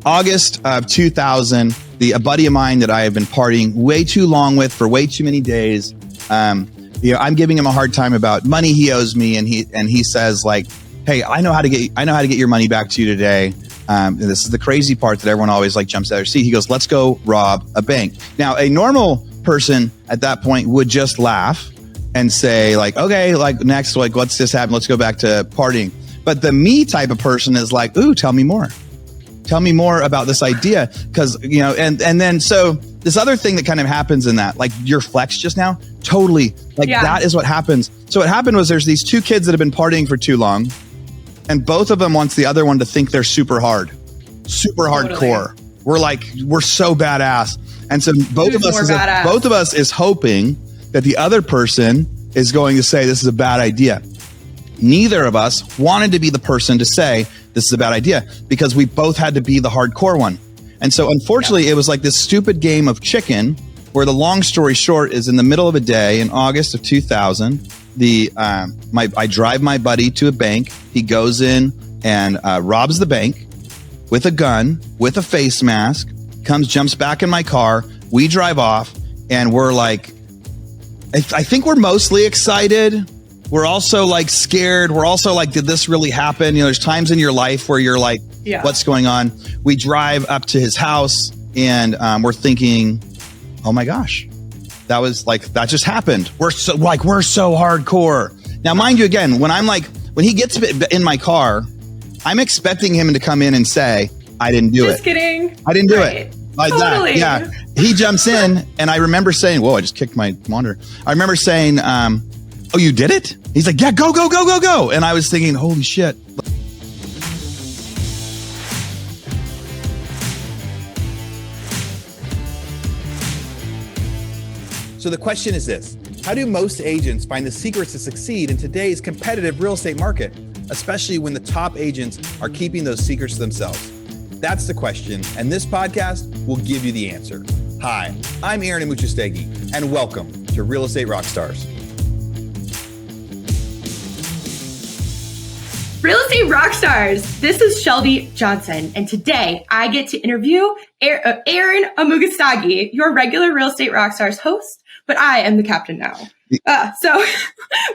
August of 2000, a buddy of mine that I have been partying way too long with for way too many days. I'm giving him a hard time about money he owes me, and he says like, "Hey, I know how to get your money back to you today." And this is the crazy part that everyone always like jumps out of their seat. He goes, "Let's go rob a bank." Now, a normal person at that point would just laugh and say like, "Okay, like next, like what's this happen? Let's go back to partying." But the me type of person is like, "Ooh, tell me more. Tell me more about this idea." Because, and then so this other thing that kind of happens in that, like your flex just now, totally like that is what happens. So what happened was there's these two kids that have been partying for too long, and both of them wants the other one to think they're super hardcore. We're so badass. And so both of us is hoping that the other person is going to say this is a bad idea. Neither of us wanted to be the person to say this is a bad idea because we both had to be the hardcore one. And so unfortunately, it was like this stupid game of chicken where the long story short is in the middle of a day in August of 2000, I drive my buddy to a bank. He goes in and robs the bank with a gun, with a face mask, jumps back in my car. We drive off and we're like, I think we're mostly excited. We're also like scared. We're also like, did this really happen? There's times in your life where you're like, what's going on? We drive up to his house and we're thinking, oh my gosh, that just happened. We're so hardcore. Now, mind you, again, when he gets in my car, I'm expecting him to come in and say, I didn't do it. Just kidding. I didn't do it. Like totally. That. Yeah. He jumps in and I remember saying, whoa, I just kicked my monitor. I remember saying, oh, you did it? He's like, yeah, go. And I was thinking, holy shit. So the question is this: how do most agents find the secrets to succeed in today's competitive real estate market, especially when the top agents are keeping those secrets to themselves? That's the question, and this podcast will give you the answer. Hi, I'm Aaron Amuchastegui, and welcome to Real Estate Rockstars. Real Estate Rockstars, this is Shelby Johnson, and today I get to interview Aaron Amuchastegui, your regular Real Estate Rockstars host, but I am the captain now. So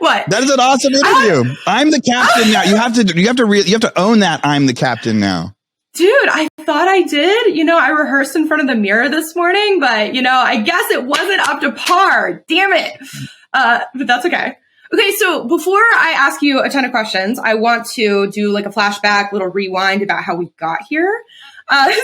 what? That is an awesome interview. I'm the captain now. You have to own that I'm the captain now. Dude, I thought I did. I rehearsed in front of the mirror this morning, but I guess it wasn't up to par. Damn it. But that's okay. Okay, so before I ask you a ton of questions, I want to do like a flashback, little rewind about how we got here.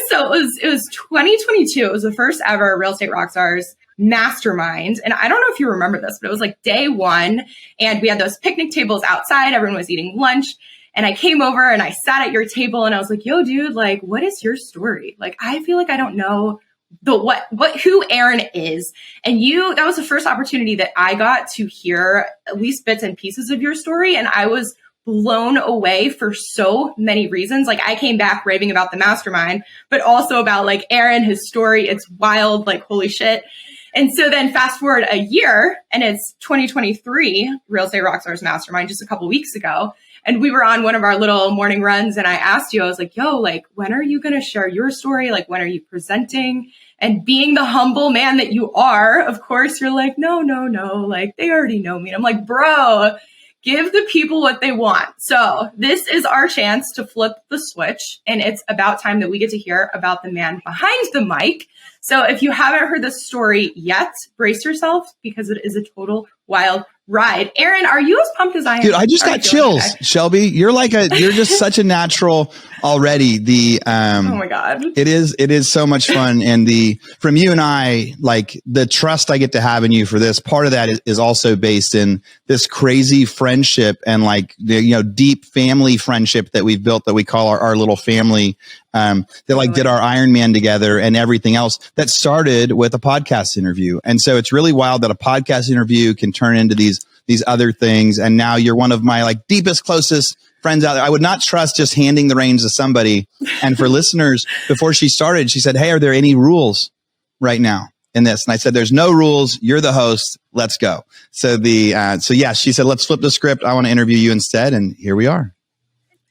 So it was 2022. It was the first ever Real Estate Rockstars mastermind. And I don't know if you remember this, but it was like day one. And we had those picnic tables outside. Everyone was eating lunch. And I came over and I sat at your table and I was like, yo, dude, like, what is your story? Like, I feel like I don't know who Aaron is. And that was the first opportunity that I got to hear at least bits and pieces of your story. And I was blown away for so many reasons. Like, I came back raving about the mastermind, but also about like Aaron, his story. It's wild, like, holy shit. And so then fast forward a year and it's 2023 Real Estate Rockstars Mastermind just a couple weeks ago. And we were on one of our little morning runs and I asked you, I was like, yo, like, when are you going to share your story? Like, when are you presenting? And being the humble man that you are, of course, you're like, no, like, they already know me. And I'm like, bro, give the people what they want. So this is our chance to flip the switch. And it's about time that we get to hear about the man behind the mic. So if you haven't heard this story yet, brace yourself because it is a total wild ride. Aaron, are you as pumped as I am? Dude, I just got chills, Shelby. You're just such a natural already. Oh my God. It is so much fun. And from you and I, like the trust I get to have in you for this, part of that is also based in this crazy friendship and like the, deep family friendship that we've built that we call our little family. That like did our Ironman together and everything else that started with a podcast interview. And so it's really wild that a podcast interview can turn into these other things. And now you're one of my like deepest, closest friends out there. I would not trust just handing the reins to somebody. And for listeners, before she started, she said, hey, are there any rules right now in this? And I said, there's no rules. You're the host. Let's go. So she said, let's flip the script. I want to interview you instead. And here we are.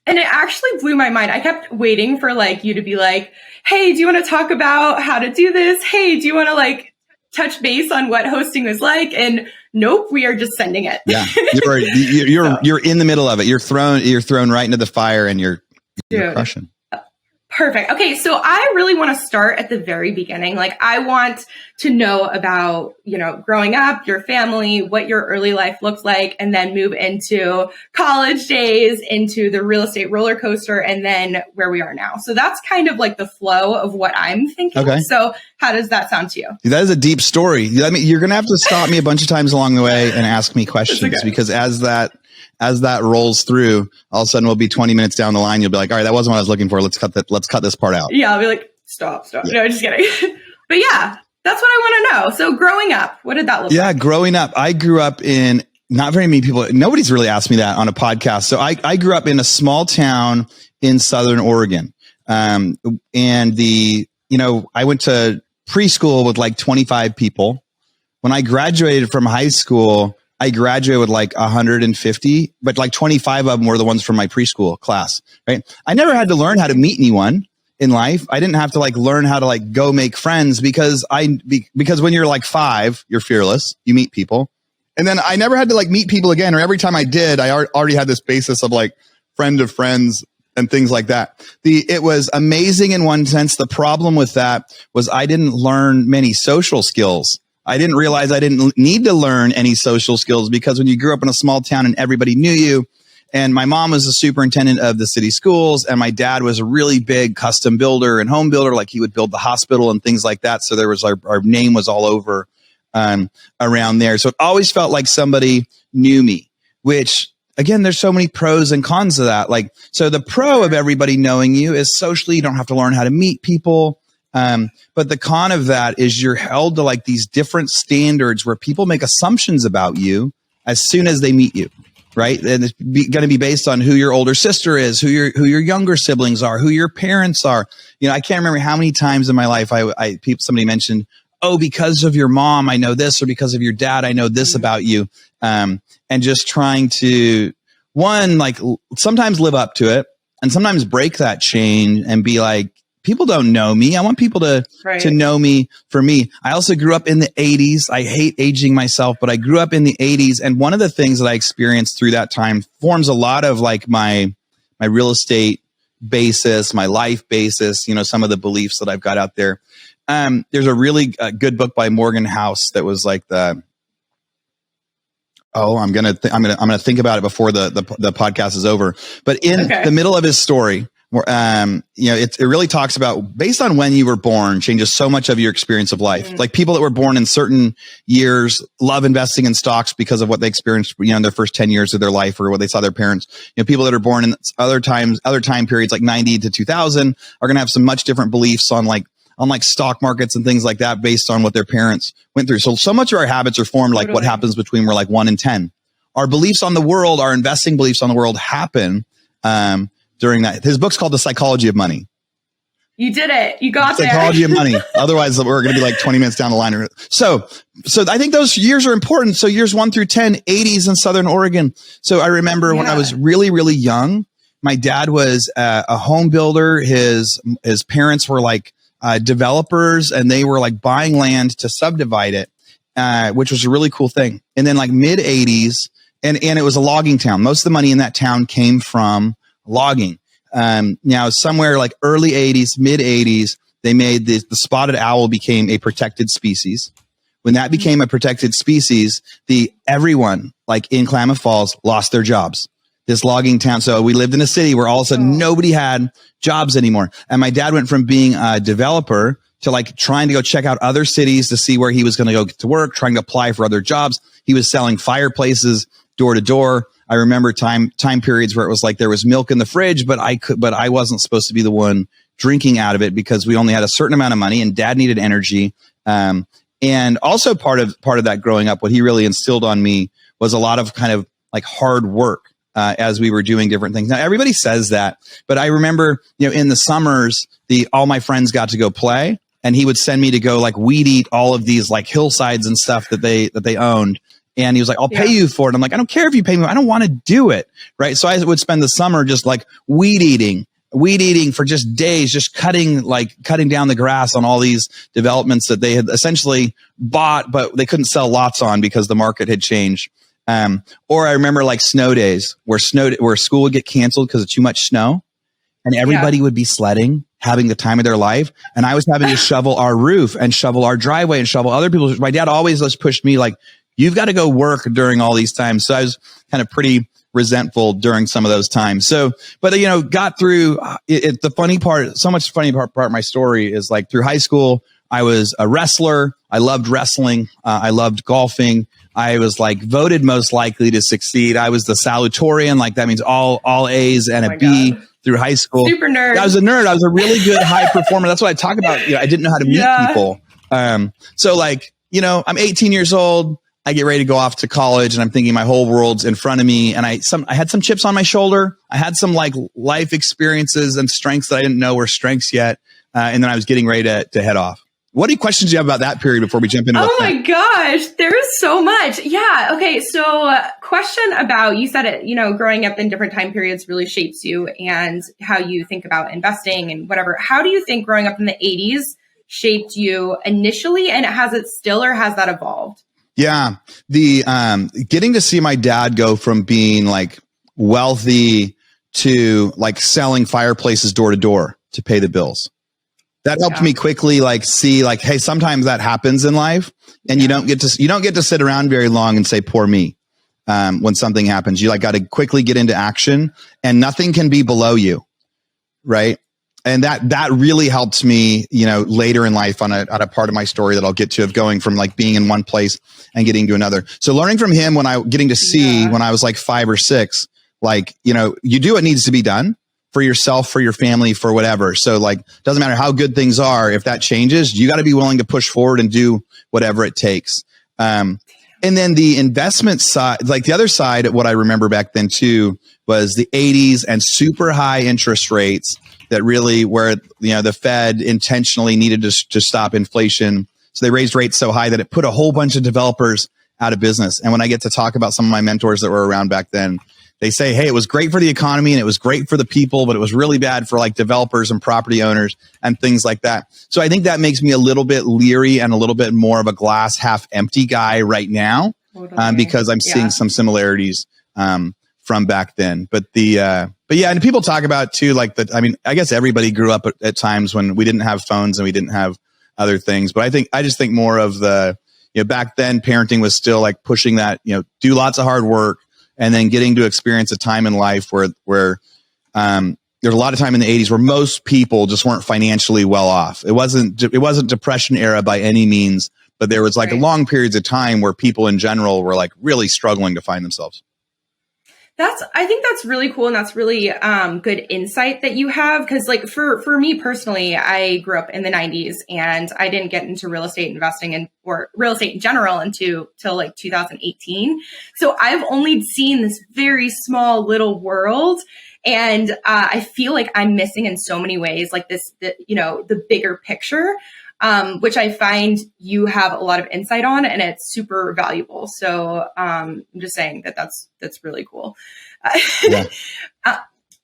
And it actually blew my mind. I kept waiting for like you to be like, hey, do you want to talk about how to do this? Hey, do you want to like touch base on what hosting was like? And nope, we are just sending it. Yeah. You're in the middle of it. You're thrown right into the fire and you're crushing. Perfect. Okay. So I really want to start at the very beginning. Like I want to know about, growing up, your family, what your early life looked like, and then move into college days, into the real estate roller coaster, and then where we are now. So that's kind of like the flow of what I'm thinking. Okay. So how does that sound to you? That is a deep story. I mean, you're going to have to stop me a bunch of times along the way and ask me questions because as that rolls through, all of a sudden we'll be 20 minutes down the line. You'll be like, all right, that wasn't what I was looking for. Let's cut this part out. Yeah. I'll be like, stop. Yeah. No, just kidding. But yeah, that's what I want to know. So growing up, what did that look like? Yeah. Growing up, I grew up in not very many people. Nobody's really asked me that on a podcast. So I grew up in a small town in Southern Oregon. I went to preschool with like 25 people. When I graduated from high school, I graduated with like 150, but like 25 of them were the ones from my preschool class, right? I never had to learn how to meet anyone in life. I didn't have to like learn how to like go make friends because when you're like 5, you're fearless, you meet people. And then I never had to like meet people again, or every time I did, I already had this basis of like friend of friends and things like that. It was amazing in one sense. The problem with that was I didn't learn many social skills. I didn't realize I didn't need to learn any social skills because when you grew up in a small town and everybody knew you, and my mom was the superintendent of the city schools, and my dad was a really big custom builder and home builder, like he would build the hospital and things like that. So there was our name was all over around there. So it always felt like somebody knew me, which again, there's so many pros and cons of that. Like, so the pro of everybody knowing you is socially, you don't have to learn how to meet people. But the con of that is you're held to like these different standards where people make assumptions about you as soon as they meet you, right? And it's going to be based on who your older sister is, who your younger siblings are, who your parents are. I can't remember how many times in my life somebody mentioned, oh, because of your mom, I know this, or because of your dad, I know this about you. And just trying to sometimes live up to it and sometimes break that chain and be like, people don't know me. I want people to know me for me. I also grew up in the 80s. I hate aging myself, but I grew up in the 80s. And one of the things that I experienced through that time forms a lot of like my real estate basis, my life basis, some of the beliefs that I've got out there. There's a really good book by Morgan House that was like I'm going to think about it before the podcast is over. But in the middle of his story, it really talks about based on when you were born changes so much of your experience of life. Like people that were born in certain years love investing in stocks because of what they experienced, in their first 10 years of their life or what they saw their parents. People that are born in other time periods like 90 to 2000 are going to have some much different beliefs on stock markets and things like that based on what their parents went through. So much of our habits are formed like what happens between we're like 1 and 10. Our beliefs on the world, our investing beliefs on the world happen during that. His book's called The Psychology of Money. You did it. You got there. Psychology of Money. Otherwise, we're going to be like 20 minutes down the line. So I think those years are important. So years 1 through 10, 80s in Southern Oregon. So I remember when I was really, really young, my dad was a home builder. His parents were like developers, and they were like buying land to subdivide it, which was a really cool thing. And then like mid 80s, and it was a logging town. Most of the money in that town came from logging. Now somewhere like early 80s, mid 80s, they made the spotted owl became a protected species. When that became a protected species, everyone like in Klamath Falls lost their jobs. This logging town. So we lived in a city where all of a sudden nobody had jobs anymore. And my dad went from being a developer to like trying to go check out other cities to see where he was going to go get to work, trying to apply for other jobs. He was selling fireplaces door to door. I remember time periods where it was like there was milk in the fridge, but I wasn't supposed to be the one drinking out of it because we only had a certain amount of money and dad needed energy. And also part of that growing up, what he really instilled on me was a lot of kind of like hard work. As we were doing different things. Now, everybody says that, but I remember, in the summers, all my friends got to go play, and he would send me to go like weed eat all of these like hillsides and stuff that they owned. And he was like, I'll pay you for it. I'm like, I don't care if you pay me. I don't want to do it. Right. So I would spend the summer just like weed eating for just days, just cutting down the grass on all these developments that they had essentially bought, but they couldn't sell lots on because the market had changed. Or I remember like snow days where school would get canceled because of too much snow, and everybody would be sledding, having the time of their life. And I was having to shovel our roof and shovel our driveway and shovel other people's. My dad always just pushed me like, you've got to go work during all these times. So I was kind of pretty resentful during some of those times. So, but got through it. The funny part, so much funny part of my story is like through high school, I was a wrestler. I loved wrestling. I loved golfing. I was like voted most likely to succeed. I was the salutatorian. Like that means all A's and a B through high school. Super nerd. I was a nerd. I was a really good high performer. That's what I talk about. I didn't know how to meet people. So like, I'm 18 years old. I get ready to go off to college and I'm thinking my whole world's in front of me. And I had some chips on my shoulder. I had some like life experiences and strengths that I didn't know were strengths yet. And then I was getting ready to head off. What questions do you have about that period before we jump into my gosh, there's so much. Yeah. Okay. So question about, you said it, growing up in different time periods really shapes you and how you think about investing and whatever. How do you think growing up in the 80s shaped you initially, and has it still, or has that evolved? Yeah. The getting to see my dad go from being like wealthy to like selling fireplaces door to door to pay the bills. That helped me quickly like see like, hey, sometimes that happens in life, and you don't get to sit around very long and say, poor me. When something happens, you like got to quickly get into action, and nothing can be below you. Right. And that really helped me, later in life on a part of my story that I'll get to, of going from like being in one place and getting to another. So learning from him when I was like 5 or 6, like, you do what needs to be done for yourself, for your family, for whatever. So like, doesn't matter how good things are. If that changes, you got to be willing to push forward and do whatever it takes. And then the investment side, like the other side of what I remember back then too, was the 80s and super high interest rates that really where, the Fed intentionally needed to stop inflation. So they raised rates so high that it put a whole bunch of developers out of business. And when I get to talk about some of my mentors that were around back then, they say, hey, it was great for the economy and it was great for the people, but it was really bad for like developers and property owners and things like that. So I think that makes me a little bit leery and a little bit more of a glass half empty guy right now, because I'm seeing some similarities from back then. But and people talk about too, like I guess everybody grew up at times when we didn't have phones and we didn't have other things. But I just think more of the, back then parenting was still like pushing that, do lots of hard work, and then getting to experience a time in life where there's a lot of time in the 80s where most people just weren't financially well off. It wasn't Depression era by any means, but there was like long periods of time where people in general were like really struggling to find themselves. I think that's really cool. And that's really good insight that you have. Because like for me personally, I grew up in the 90s and I didn't get into real estate investing or real estate in general till like 2018. So I've only seen this very small little world. And I feel like I'm missing in so many ways, like the bigger picture, which I find you have a lot of insight on, and it's super valuable. So I'm just saying that's really cool.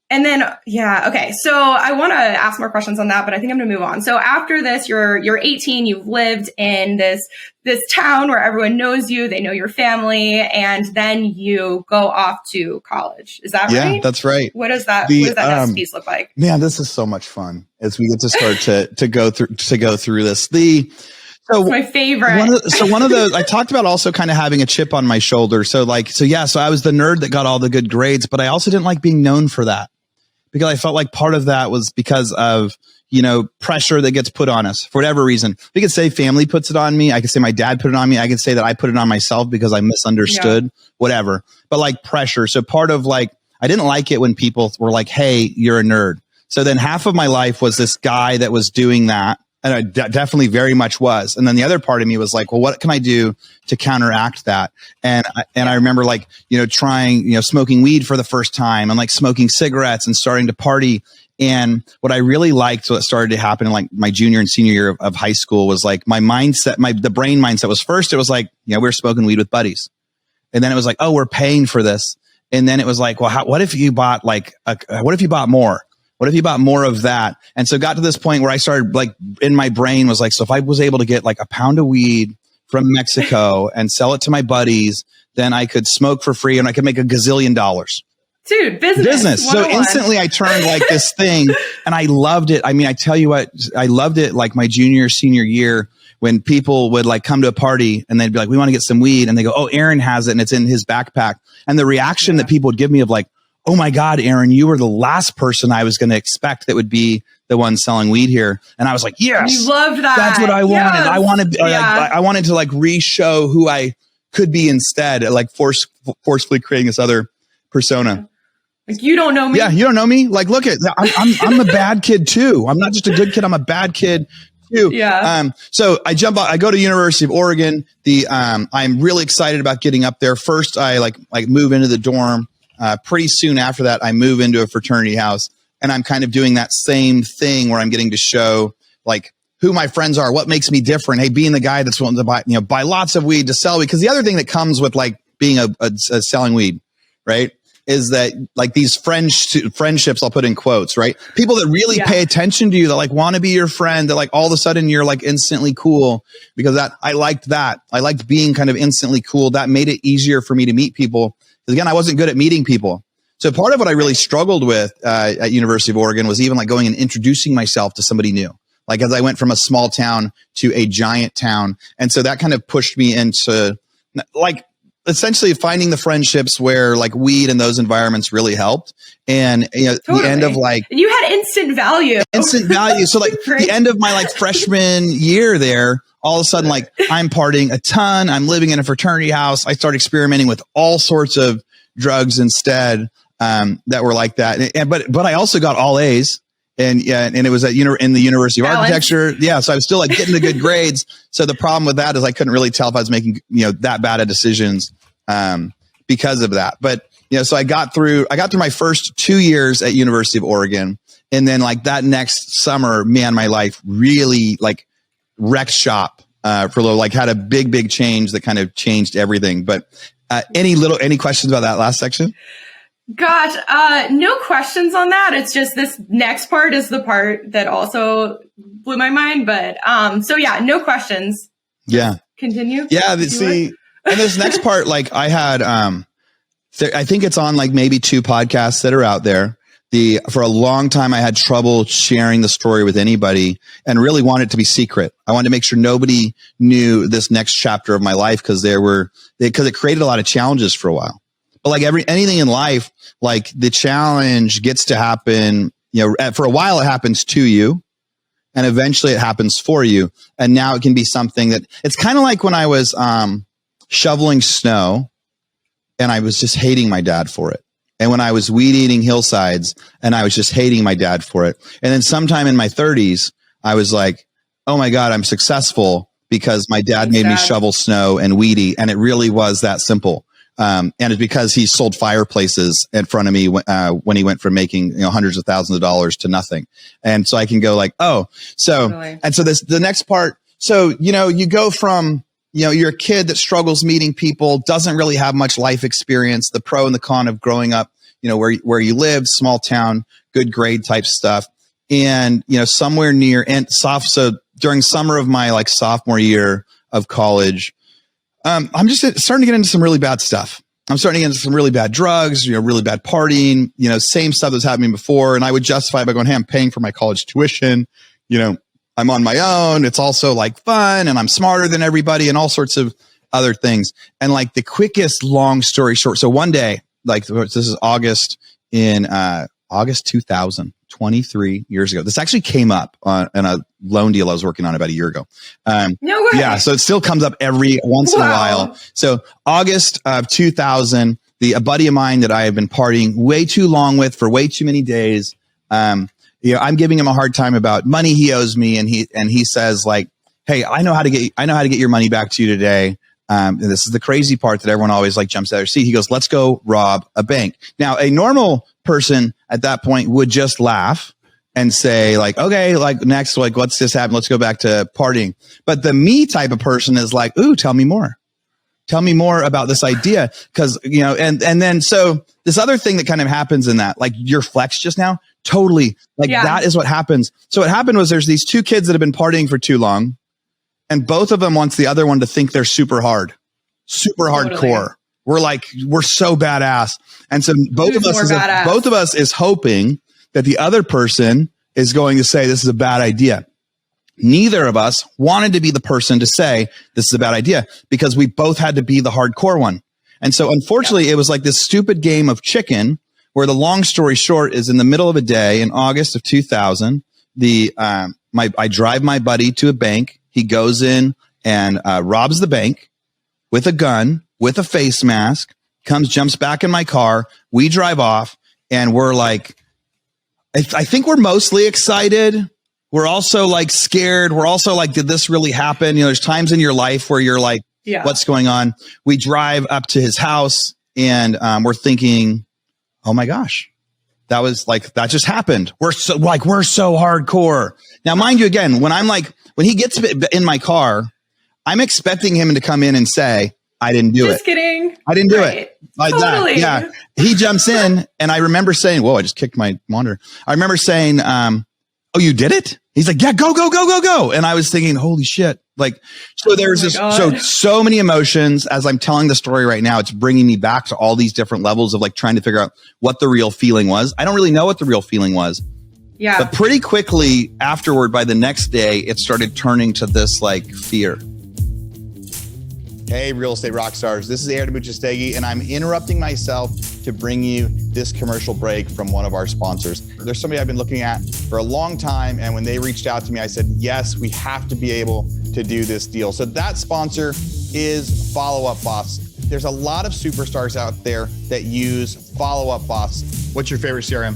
And then, okay. So I want to ask more questions on that, but I think I'm going to move on. So after this, you're 18, you've lived in this town where everyone knows you, they know your family, and then you go off to college. Is that right? Yeah, that's right. What does that next piece look like? Man, this is so much fun as we get to start to go through this. It's my favorite. One of those, I talked about also kind of having a chip on my shoulder. So I was the nerd that got all the good grades, but I also didn't like being known for that, because I felt like part of that was because of, pressure that gets put on us for whatever reason. We could say family puts it on me. I could say my dad put it on me. I could say that I put it on myself because I misunderstood, whatever. But like pressure. So part of like, I didn't like it when people were like, hey, you're a nerd. So then half of my life was this guy that was doing that. And I definitely very much was. And then the other part of me was like, well, what can I do to counteract that? And I remember like, trying, smoking weed for the first time and like smoking cigarettes and starting to party. And what I really liked, what started to happen in like my junior and senior year of high school was like my mindset, the brain mindset was first, it was like, we were smoking weed with buddies. And then it was like, oh, we're paying for this. And then it was like, well, what if you bought like, what if you bought more? What if you bought more of that? And so it got to this point where I started like in my brain was like, so if I was able to get like a pound of weed from Mexico and sell it to my buddies, then I could smoke for free and I could make $1 gazillion. Dude, business. So instantly I turned like this thing and I loved it. I mean, I tell you what, I loved it like my senior year when people would like come to a party and they'd be like, we want to get some weed. And they go, oh, Aaron has it and it's in his backpack. And the reaction that people would give me of like, oh my God, Aaron, you were the last person I was going to expect that would be the one selling weed here. And I was like, yes, you loved that. That's what I wanted. Yes. I wanted to like re-show who I could be instead, like forcefully creating this other persona. Like, you don't know me. Yeah. You don't know me. Like, look at, I'm a bad kid too. I'm not just a good kid. I'm a bad kid too. Yeah. So I go to University of Oregon. I'm really excited about getting up there. First, I like move into the dorm. Pretty soon after that, I move into a fraternity house and I'm kind of doing that same thing where I'm getting to show like who my friends are, what makes me different. Hey, being the guy that's willing to buy lots of weed to sell weed. Because the other thing that comes with like being a selling weed, right, is that like these friendships, I'll put in quotes, right? People that really pay attention to you, that like want to be your friend, that like all of a sudden you're like instantly cool because I liked that. I liked being kind of instantly cool. That made it easier for me to meet people. Because again, I wasn't good at meeting people. So part of what I really struggled with at University of Oregon was even like going and introducing myself to somebody new. Like as I went from a small town to a giant town. And so that kind of pushed me into like essentially finding the friendships where like weed and those environments really helped. And the end of like, and you had instant value. So like the end of my like freshman year there, all of a sudden, like I'm partying a ton. I'm living in a fraternity house. I start experimenting with all sorts of drugs instead that were like that. But I also got all A's. And it was in the University of Architecture. Yeah. So I was still like getting the good grades. So the problem with that is I couldn't really tell if I was making, that bad of decisions, because of that. But, so I got through my first 2 years at University of Oregon. And then like that next summer, man, my life really like wrecked shop, for a little, like had a big change that kind of changed everything. But, any questions about that last section? Gosh, no questions on that. It's just this next part is the part that also blew my mind. But so yeah, no questions. Yeah. Continue. Yeah. See, and this next part, like I had, I think it's on like maybe 2 podcasts that are out there. For a long time, I had trouble sharing the story with anybody and really wanted it to be secret. I wanted to make sure nobody knew this next chapter of my life because it created a lot of challenges for a while. But like anything in life, like the challenge gets to happen, for a while it happens to you and eventually it happens for you. And now it can be something that it's kind of like when I was, shoveling snow and I was just hating my dad for it. And when I was weed eating hillsides and I was just hating my dad for it. And then sometime in my 30s, I was like, oh my God, I'm successful because my dad made me shovel snow and weed eat. And it really was that simple. And it's because he sold fireplaces in front of me when he went from making hundreds of thousands of dollars to nothing. And so I can go like, oh, so totally. And so the next part. So you go from you're a kid that struggles meeting people, doesn't really have much life experience. The pro and the con of growing up, where you live, small town, good grade type stuff, and somewhere near so during summer of my like sophomore year of college. I'm just starting to get into some really bad stuff. I'm starting to get into some really bad drugs, really bad partying, same stuff that's happening before. And I would justify it by going, hey, I'm paying for my college tuition. I'm on my own. It's also like fun and I'm smarter than everybody and all sorts of other things. And like the quickest long story short. So one day, like this is August 2000. 23 years ago. This actually came up in a loan deal I was working on about a year ago. No way. Yeah. So it still comes up every once in a while. So August of 2000, a buddy of mine that I have been partying way too long with for way too many days. I'm giving him a hard time about money he owes me. And he says like, hey, I know how to get your money back to you today. And this is the crazy part that everyone always like jumps out of their seat. He goes, let's go rob a bank. Now, a normal person at that point would just laugh and say like, okay, like next, like, what's this happen? Let's go back to partying. But the me type of person is like, ooh, tell me more. Tell me more about this idea. Cause and then, so this other thing that kind of happens in that, like your flex just now, totally that is what happens. So what happened was there's these two kids that have been partying for too long, and both of them wants the other one to think they're super hardcore. We're so badass. And so both of us is hoping that the other person is going to say, this is a bad idea. Neither of us wanted to be the person to say this is a bad idea, because we both had to be the hardcore one. And so unfortunately, it was like this stupid game of chicken, where the long story short is, in the middle of a day in August of 2000, I drive my buddy to a bank. He goes in and robs the bank with a gun, with a face mask, jumps back in my car. We drive off, and we're like, I think we're mostly excited. We're also like scared. We're also like, did this really happen? There's times in your life where you're like, what's going on? We drive up to his house, and we're thinking, oh my gosh, that just happened. We're so hardcore. Now, mind you, again, when he gets in my car, I'm expecting him to come in and say, I didn't do it. Just kidding. I didn't do it. Like totally. that. Yeah. He jumps in, and I remember saying, whoa, I just kicked my monitor. I remember saying, oh, you did it? He's like, yeah, go. And I was thinking, holy shit. Like, so there's so many emotions as I'm telling the story right now. It's bringing me back to all these different levels of like trying to figure out what the real feeling was. I don't really know what the real feeling was. Yeah. But pretty quickly afterward, by the next day, it started turning to this like fear. Hey, real estate rock stars. This is Amuchastegui, and I'm interrupting myself to bring you this commercial break from one of our sponsors. There's somebody I've been looking at for a long time, and when they reached out to me, I said, yes, we have to be able to do this deal. So that sponsor is Follow Up Boss. There's a lot of superstars out there that use Follow Up Boss. What's your favorite CRM?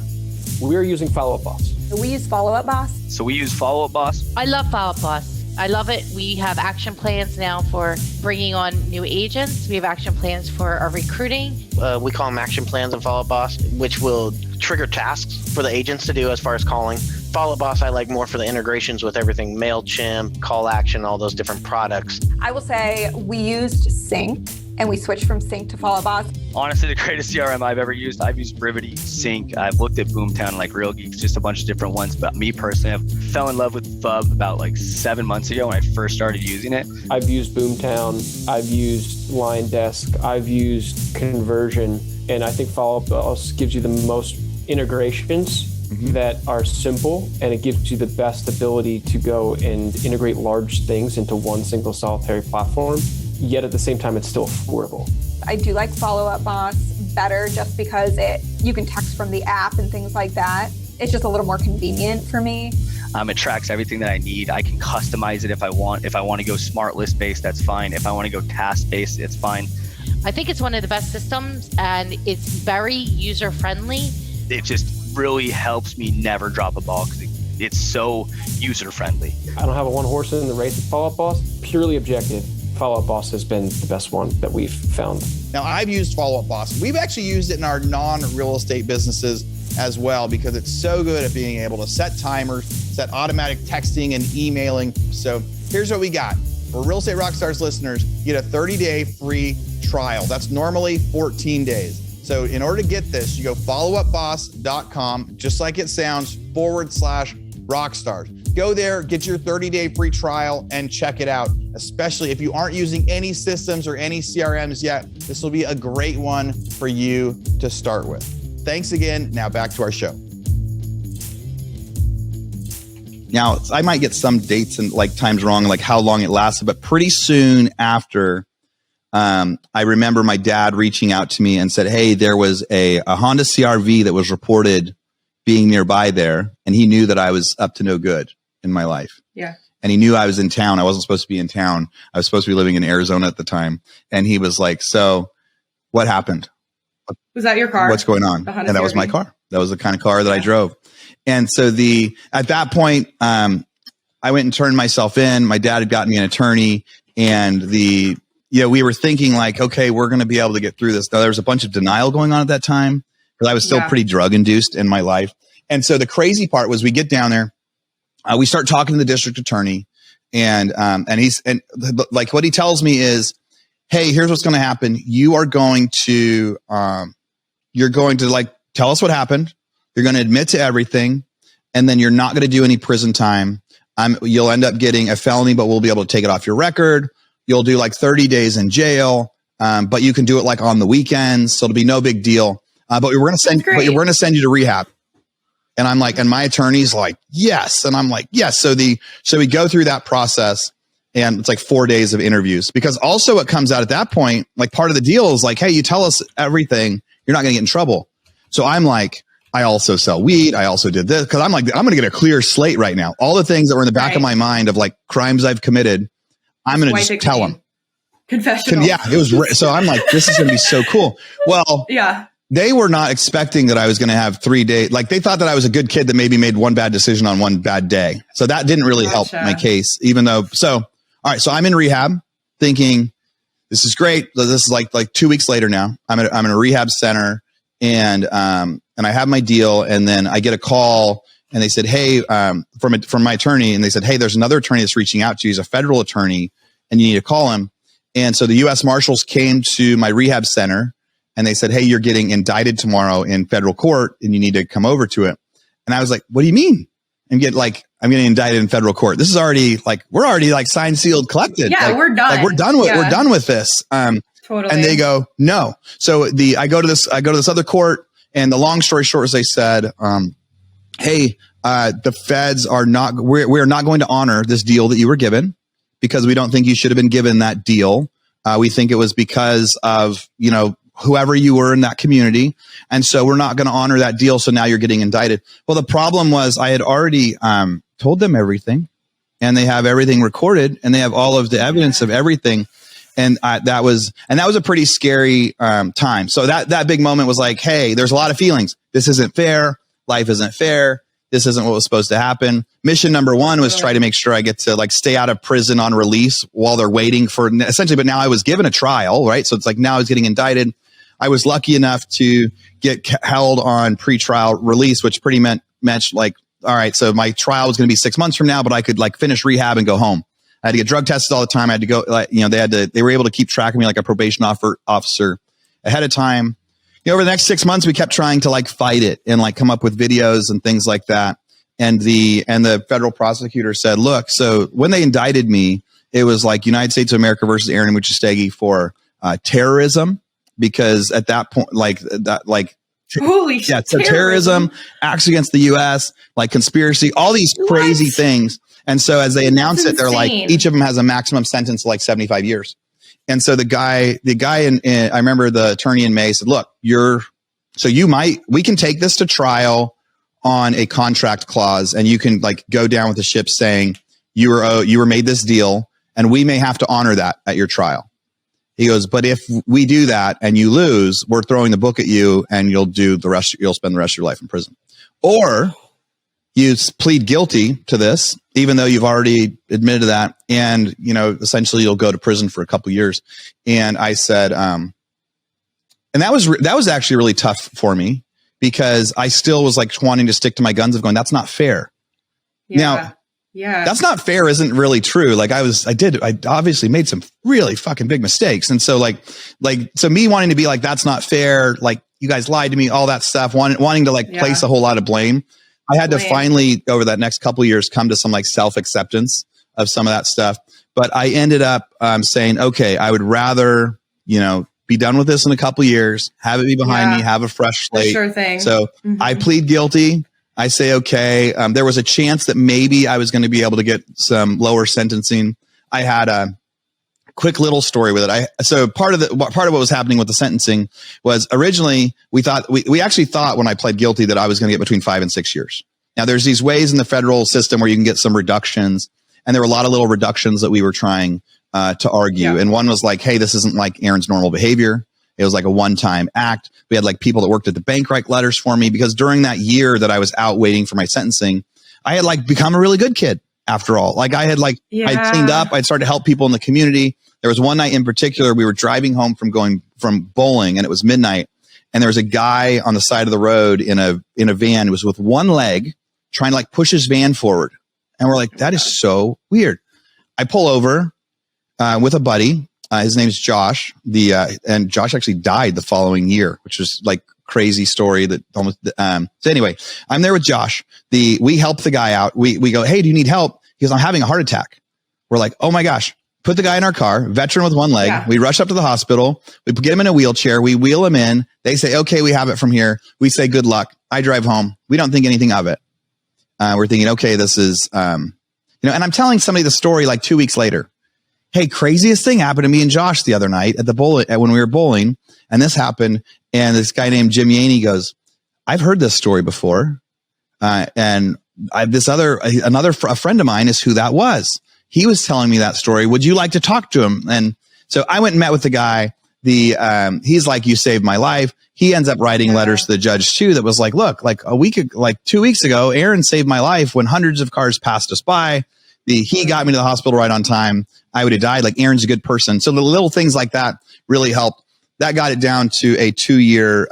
We're using Follow Up Boss. We use Follow Up Boss. So we use Follow Up Boss. I love Follow Up Boss. I love it. We have action plans now for bringing on new agents. We have action plans for our recruiting. We call them action plans in Follow Up Boss, which will trigger tasks for the agents to do as far as calling. Follow Up Boss I like more for the integrations with everything, MailChimp, Call Action, all those different products. I will say we used Sync, and we switched from Sync to Follow Up Boss. Honestly, the greatest CRM I've ever used. I've used Brivity, Sync. I've looked at Boomtown, like Real Geeks, just a bunch of different ones. But me personally, I fell in love with Fub about like 7 months ago when I first started using it. I've used Boomtown. I've used LineDesk. I've used Conversion. And I think Follow Up Boss gives you the most integrations that are simple, and it gives you the best ability to go and integrate large things into one single solitary platform. Yet at the same time, it's still affordable. I do like Follow Up Boss better just because you can text from the app and things like that. It's just a little more convenient for me. It tracks everything that I need. I can customize it if I want. If I want to go smart list based, that's fine. If I want to go task based, it's fine. I think it's one of the best systems, and it's very user friendly. It just really helps me never drop a ball because it's so user friendly. I don't have a one horse in the race with Follow Up Boss. Purely objective, Follow Up Boss has been the best one that we've found. Now, I've used Follow Up Boss. We've actually used it in our non-real estate businesses as well, because it's so good at being able to set timers, set automatic texting and emailing. So here's what we got. For Real Estate Rockstars listeners, you get a 30-day free trial. That's normally 14 days. So in order to get this, you go followupboss.com, just like it sounds, /rockstars. Go there, get your 30-day free trial, and check it out. Especially if you aren't using any systems or any CRMs yet, this will be a great one for you to start with. Thanks again. Now back to our show. Now, I might get some dates and like times wrong, like how long it lasted, but pretty soon after, I remember my dad reaching out to me and said, hey, there was a Honda CR-V that was reported being nearby there. And he knew that I was up to no good in my life. Yeah. And he knew I was in town. I wasn't supposed to be in town. I was supposed to be living in Arizona at the time. And he was like, so what happened? Was that your car? What's going on? And that was my car. That was the kind of car that I drove. And so at that point, I went and turned myself in. My dad had gotten me an attorney, and we were thinking like, okay, we're going to be able to get through this. Now, there was a bunch of denial going on at that time because I was still pretty drug induced in my life. And so the crazy part was we get down there, we start talking to the district attorney, and what he tells me is, hey, here's what's going to happen. You're going to like tell us what happened. You're going to admit to everything. And then you're not going to do any prison time. You'll end up getting a felony, but we'll be able to take it off your record. You'll do like 30 days in jail. But you can do it like on the weekends. So it'll be no big deal. But we're going to send you to rehab. And I'm like, and my attorney's like, yes. And I'm like, yes. So we go through that process, and it's like 4 days of interviews, because also what comes out at that point, like part of the deal is like, hey, you tell us everything, you're not going to get in trouble. So I'm like, I also sell weed. I also did this. Cause I'm like, I'm going to get a clear slate right now. All the things that were in the back of my mind of like crimes I've committed, I'm going to just tell them. Confessional. Yeah, it was. So I'm like, this is going to be so cool. Well, yeah, they were not expecting that I was going to have 3 days. Like they thought that I was a good kid that maybe made one bad decision on one bad day. So that didn't really help my case, even though. So, all right. So I'm in rehab thinking this is great. This is like 2 weeks later now. I'm in a rehab center, and I have my deal. And then I get a call, and they said, hey, from my attorney. And they said, hey, there's another attorney that's reaching out to you. He's a federal attorney, and you need to call him. And so the U.S. Marshals came to my rehab center, and they said, hey, you're getting indicted tomorrow in federal court, and you need to come over to it. And I was like, what do you mean? I'm getting indicted in federal court. This is already like, we're already like signed, sealed, collected. Yeah, like, we're done. Like we're done with this. Totally. And they go, no. So I go to this other court, and the long story short is they said, hey, the feds are not, we're not going to honor this deal that you were given, because we don't think you should have been given that deal. We think it was because of, whoever you were in that community. And so we're not going to honor that deal. So now you're getting indicted. Well, the problem was I had already told them everything, and they have everything recorded, and they have all of the evidence of everything. And that was a pretty scary time. So that big moment was like, hey, there's a lot of feelings. This isn't fair. Life isn't fair. This isn't what was supposed to happen. Mission number one was try to make sure I get to like stay out of prison on release while they're waiting for essentially. But now I was given a trial, right? So it's like now I was getting indicted. I was lucky enough to get held on pretrial release, which pretty meant like, all right, so my trial was going to be 6 months from now, but I could like finish rehab and go home. I had to get drug tested all the time. I had to go, like, they were able to keep track of me like a probation officer ahead of time. Over the next 6 months, we kept trying to like fight it and like come up with videos and things like that. And the federal prosecutor said, look, so when they indicted me, it was like United States of America versus Aaron Amuchastegui for terrorism, because at that point, holy shit, so terrorism, acts against the U.S., like conspiracy, all these crazy things. And so as they announce it, they're like, each of them has a maximum sentence of like 75 years. And so the guy in I remember the attorney in May said, look, we can take this to trial on a contract clause, and you can like go down with the ship saying you were made this deal, and we may have to honor that at your trial. He goes, but if we do that and you lose, we're throwing the book at you, and you'll spend the rest of your life in prison. Or you plead guilty to this, even though you've already admitted to that. And, essentially you'll go to prison for a couple years. And I said, and that was actually really tough for me, because I still was like wanting to stick to my guns of going, that's not fair. Yeah. Now, that's not fair isn't really true. Like I obviously made some really fucking big mistakes. And so so me wanting to be like, that's not fair. Like you guys lied to me, all that stuff, wanting to like place a whole lot of blame. I had to finally, over that next couple of years, come to some like self-acceptance of some of that stuff. But I ended up saying, okay, I would rather, be done with this in a couple of years, have it be behind me, have a fresh slate. Sure thing. So I plead guilty. I say, okay. There was a chance that maybe I was going to be able to get some lower sentencing. I had a quick little story with it. So part of what was happening with the sentencing was originally we actually thought when I pled guilty that I was going to get between 5 and 6 years. Now there's these ways in the federal system where you can get some reductions, and there were a lot of little reductions that we were trying to argue. Yeah. And one was like, hey, this isn't like Aaron's normal behavior. It was like a one-time act. We had like people that worked at the bank write letters for me, because during that year that I was out waiting for my sentencing, I had like become a really good kid after all. Like I had I'd cleaned up. I'd started to help people in the community. There was one night in particular, we were driving home from bowling, and it was midnight, and there was a guy on the side of the road in a van. It was with one leg trying to like push his van forward. And we're like, that is so weird. I pull over with a buddy, His name's Josh. And Josh actually died the following year, which was like crazy story that almost, so anyway, I'm there with Josh. We help the guy out. We go, hey, do you need help? He goes, I'm having a heart attack. We're like, oh my gosh, put the guy in our car, veteran with one leg. Yeah. We rush up to the hospital. We get him in a wheelchair. We wheel him in. They say, okay, we have it from here. We say, good luck. I drive home. We don't think anything of it. We're thinking, okay, this is, and I'm telling somebody the story like 2 weeks later. Hey, craziest thing happened to me and Josh the other night when we were bowling, and this happened. And this guy named Jim Yaney goes, I've heard this story before. And a friend of mine is who that was. He was telling me that story. Would you like to talk to him? And so I went and met with the guy. He's like, you saved my life. He ends up writing letters to the judge too. That was like, look, like 2 weeks ago, Aaron saved my life when hundreds of cars passed us by. He got me to the hospital right on time. I would have died. Like, Aaron's a good person. So the little things like that really helped. That got it down to a 2-year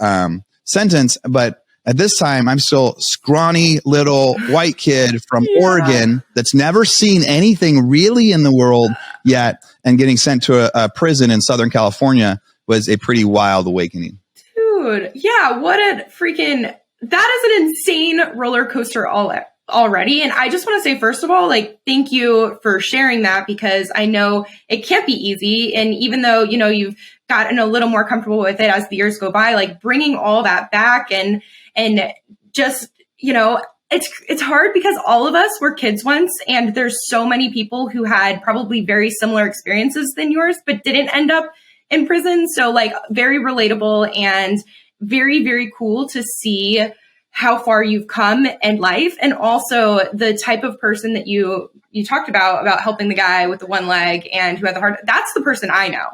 sentence. But at this time, I'm still scrawny little white kid from Oregon that's never seen anything really in the world yet, and getting sent to a prison in Southern California was a pretty wild awakening. Dude, yeah, what a freaking, that is an insane roller coaster already. And I just want to say, first of all, like, thank you for sharing that, because I know it can't be easy. And even though, you've gotten a little more comfortable with it as the years go by, like, bringing all that back and just, it's hard because all of us were kids once, and there's so many people who had probably very similar experiences than yours, but didn't end up in prison. So, like, very relatable and very, very cool to see how far you've come in life. And also the type of person that you talked about helping the guy with the one leg and who had the heart. That's the person I know.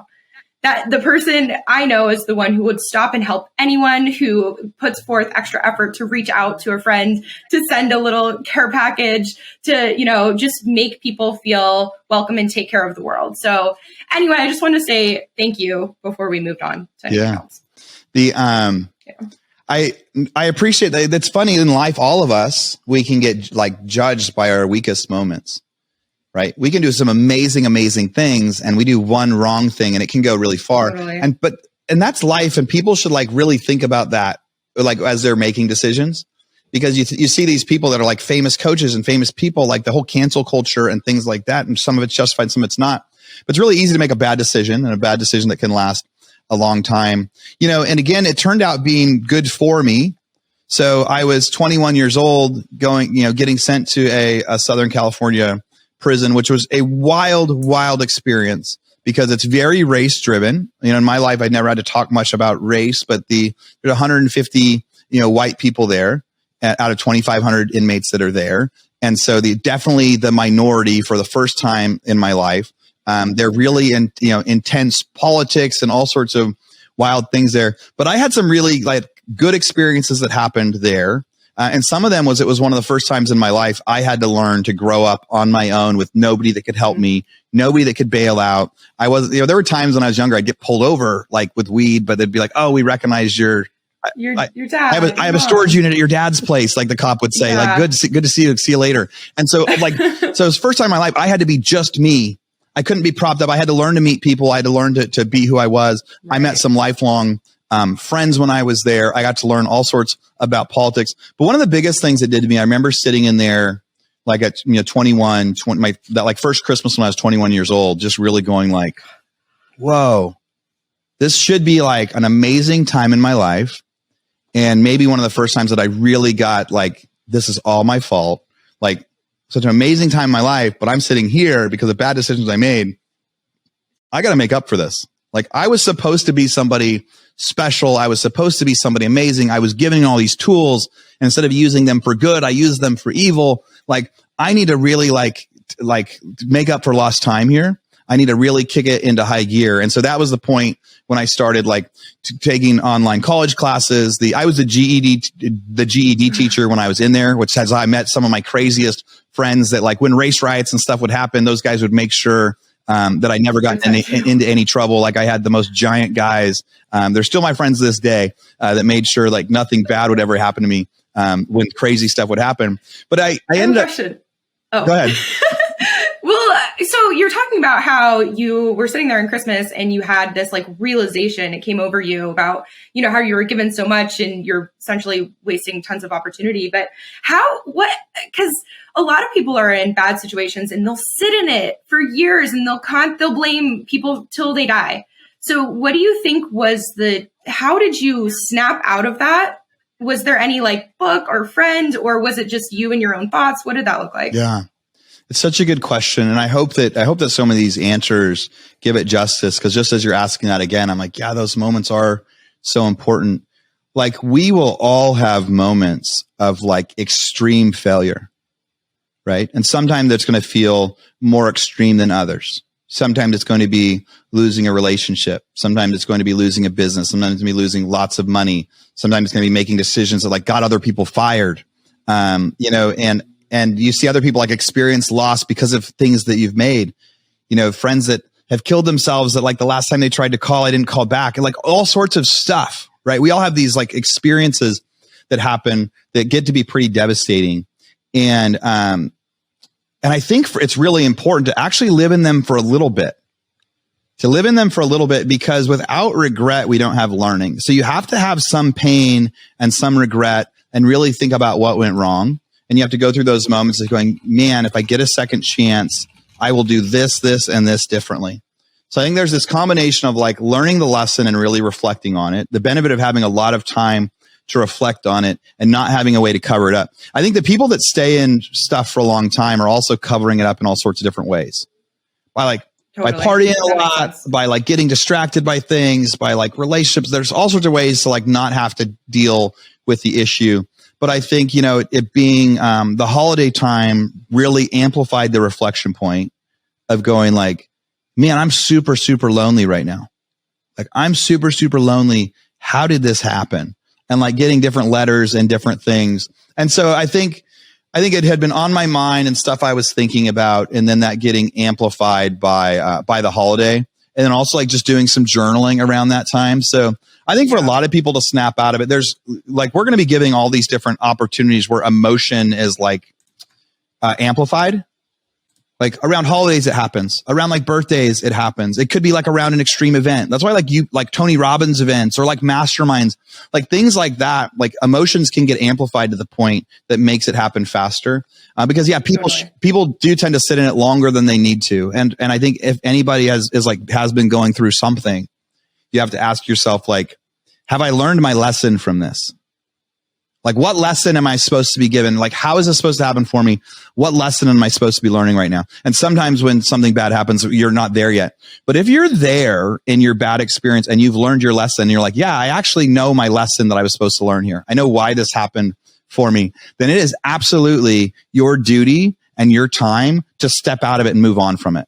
That the person I know is the one who would stop and help anyone who puts forth extra effort to reach out to a friend, to send a little care package, to, just make people feel welcome and take care of the world. So anyway, I just want to say thank you before we moved on to anything else. I appreciate that. That's funny in life. All of us, we can get like judged by our weakest moments, right? We can do some amazing, amazing things, and we do one wrong thing and it can go really far. Totally. And that's life. And people should like really think about that, like as they're making decisions, because you see these people that are like famous coaches and famous people, like the whole cancel culture and things like that. And some of it's justified, some of it's not, but it's really easy to make a bad decision, and a bad decision that can last a long time, and again, it turned out being good for me. So I was 21 years old getting sent to a Southern California prison, which was a wild, wild experience because it's very race driven. In my life, I never had to talk much about race, but there's 150, white people there out of 2,500 inmates that are there. And so definitely the minority for the first time in my life. They're really intense politics and all sorts of wild things there. But I had some really like good experiences that happened there. And some of them it was one of the first times in my life I had to learn to grow up on my own with nobody that could help me, nobody that could bail out. There were times when I was younger, I'd get pulled over like with weed, but they'd be like, oh, we recognize your dad. I have a storage unit at your dad's place. Like the cop would say, like, good to see you. See you later. And so like, so it was the first time in my life, I had to be just me. I couldn't be propped up. I had to learn to meet people. I had to learn to be who I was. Right. I met some lifelong friends when I was there. I got to learn all sorts about politics. But one of the biggest things it did to me, I remember sitting in there like at 21, that like first Christmas when I was 21 years old, just really going like, whoa, this should be like an amazing time in my life. And maybe one of the first times that I really got like, this is all my fault. Like, such an amazing time in my life, but I'm sitting here because of bad decisions I made. I got to make up for this. Like, I was supposed to be somebody special. I was supposed to be somebody amazing. I was given all these tools, and instead of using them for good, I used them for evil. Like, I need to really like make up for lost time here. I need to really kick it into high gear. And so that was the point when I started like taking online college classes. I was the GED teacher when I was in there, which has I met some of my craziest friends that like when race riots and stuff would happen, those guys would make sure that I never got into any trouble. Like I had the most giant guys. They're still my friends to this day that made sure like nothing bad would ever happen to me when crazy stuff would happen. But I ended up. Oh. Go ahead. Well, so you're talking talking about how you were sitting there in Christmas and you had this like realization, it came over you about, you know, how you were given so much and you're essentially wasting tons of opportunity. But because a lot of people are in bad situations and they'll sit in it for years and they'll blame people till they die. So what do you think how did you snap out of that? Was there any like book or friend, or was it just you and your own thoughts? What did that look like? Yeah, it's such a good question. And I hope that some of these answers give it justice. Cause just as you're asking that again, I'm like, yeah, those moments are so important. Like we will all have moments of like extreme failure, right? And sometimes that's going to feel more extreme than others. Sometimes it's going to be losing a relationship. Sometimes it's going to be losing a business. Sometimes it's going to be losing lots of money. Sometimes it's going to be making decisions that like got other people fired. And you see other people like experience loss because of things that you've made, you know, friends that have killed themselves that like the last time they tried to call, I didn't call back, and like all sorts of stuff, right? We all have these like experiences that happen that get to be pretty devastating. And I think it's really important to actually live in them for a little bit. Because without regret, we don't have learning. So you have to have some pain and some regret and really think about what went wrong. And you have to go through those moments of going, man, if I get a second chance, I will do this, this, and this differently. So I think there's this combination of like learning the lesson and really reflecting on it. The benefit of having a lot of time to reflect on it and not having a way to cover it up. I think the people that stay in stuff for a long time are also covering it up in all sorts of different ways. By partying a lot, by like getting distracted by things, by like relationships. There's all sorts of ways to like not have to deal with the issue. But I think, you know, it being the holiday time really amplified the reflection point of going like, man, I'm super, super lonely right now. Like I'm super, super lonely. How did this happen? And like getting different letters and different things. And so I think it had been on my mind and stuff I was thinking about, and then that getting amplified by the holiday, and then also like just doing some journaling around that time. So I think for a lot of people to snap out of it, there's like, we're going to be giving all these different opportunities where emotion is like amplified. Like around holidays, it happens. Around like birthdays, it happens. It could be like around an extreme event. That's why like Tony Robbins events or like masterminds, like things like that, like emotions can get amplified to the point that makes it happen faster. Because people do tend to sit in it longer than they need to. And I think if anybody has been going through something, you have to ask yourself, like, have I learned my lesson from this? Like, what lesson am I supposed to be given? Like, how is this supposed to happen for me? What lesson am I supposed to be learning right now? And sometimes when something bad happens, you're not there yet. But if you're there in your bad experience and you've learned your lesson, you're like, yeah, I actually know my lesson that I was supposed to learn here. I know why this happened for me. Then it is absolutely your duty and your time to step out of it and move on from it.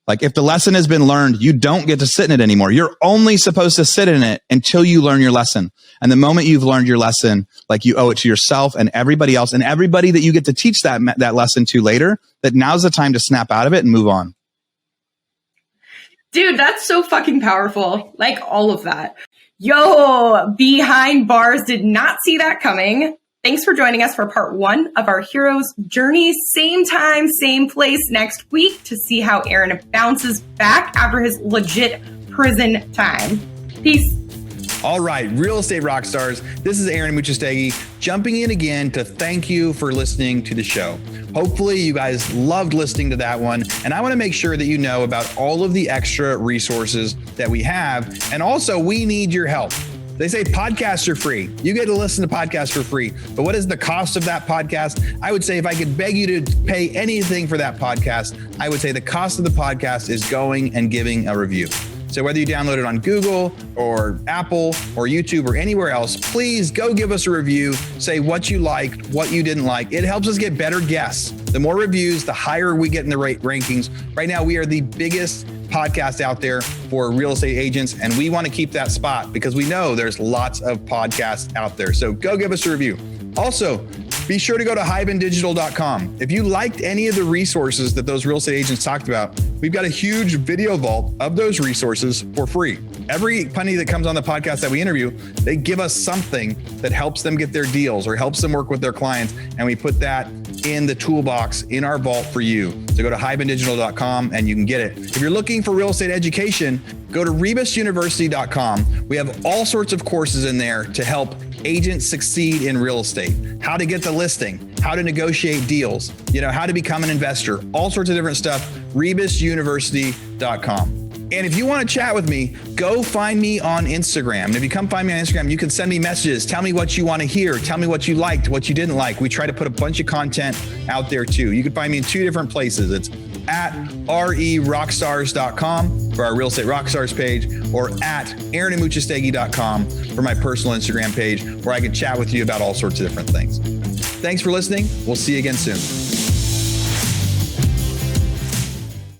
Like if the lesson has been learned, you don't get to sit in it anymore. You're only supposed to sit in it until you learn your lesson. And the moment you've learned your lesson, like you owe it to yourself and everybody else and everybody that you get to teach that lesson to later, that now's the time to snap out of it and move on. Dude, that's so fucking powerful. Like all of that. Yo, Behind Bars did not see that coming. Thanks for joining us for part 1 of our hero's journey. Same time, same place next week to see how Aaron bounces back after his legit prison time. Peace. All right, real estate rock stars. This is Aaron Amuchastegui jumping in again to thank you for listening to the show. Hopefully you guys loved listening to that one. And I want to make sure that you know about all of the extra resources that we have. And also we need your help. They say podcasts are free. You get to listen to podcasts for free. But what is the cost of that podcast? I would say if I could beg you to pay anything for that podcast, I would say the cost of the podcast is going and giving a review. So whether you download it on Google or Apple or YouTube or anywhere else, please go give us a review. Say what you liked, what you didn't like. It helps us get better guests. The more reviews, the higher we get in the rankings. Right now, we are the biggest podcast out there for real estate agents, and we want to keep that spot because we know there's lots of podcasts out there. So go give us a review. Also, be sure to go to hibandigital.com. If you liked any of the resources that those real estate agents talked about, we've got a huge video vault of those resources for free. Every penny that comes on the podcast that we interview, they give us something that helps them get their deals or helps them work with their clients. And we put that in the toolbox in our vault for you. So go to hibandigital.com and you can get it. If you're looking for real estate education, go to rebusuniversity.com. We have all sorts of courses in there to help agents succeed in real estate. How to get the listing, how to negotiate deals, how to become an investor, all sorts of different stuff, rebusuniversity.com. And if you want to chat with me, go find me on Instagram. And if you come find me on Instagram, you can send me messages. Tell me what you want to hear. Tell me what you liked, what you didn't like. We try to put a bunch of content out there too. You can find me in 2 different places. It's at rerockstars.com for our Real Estate Rockstars page, or at aaronamuchastegui.com for my personal Instagram page, where I can chat with you about all sorts of different things. Thanks for listening. We'll see you again soon.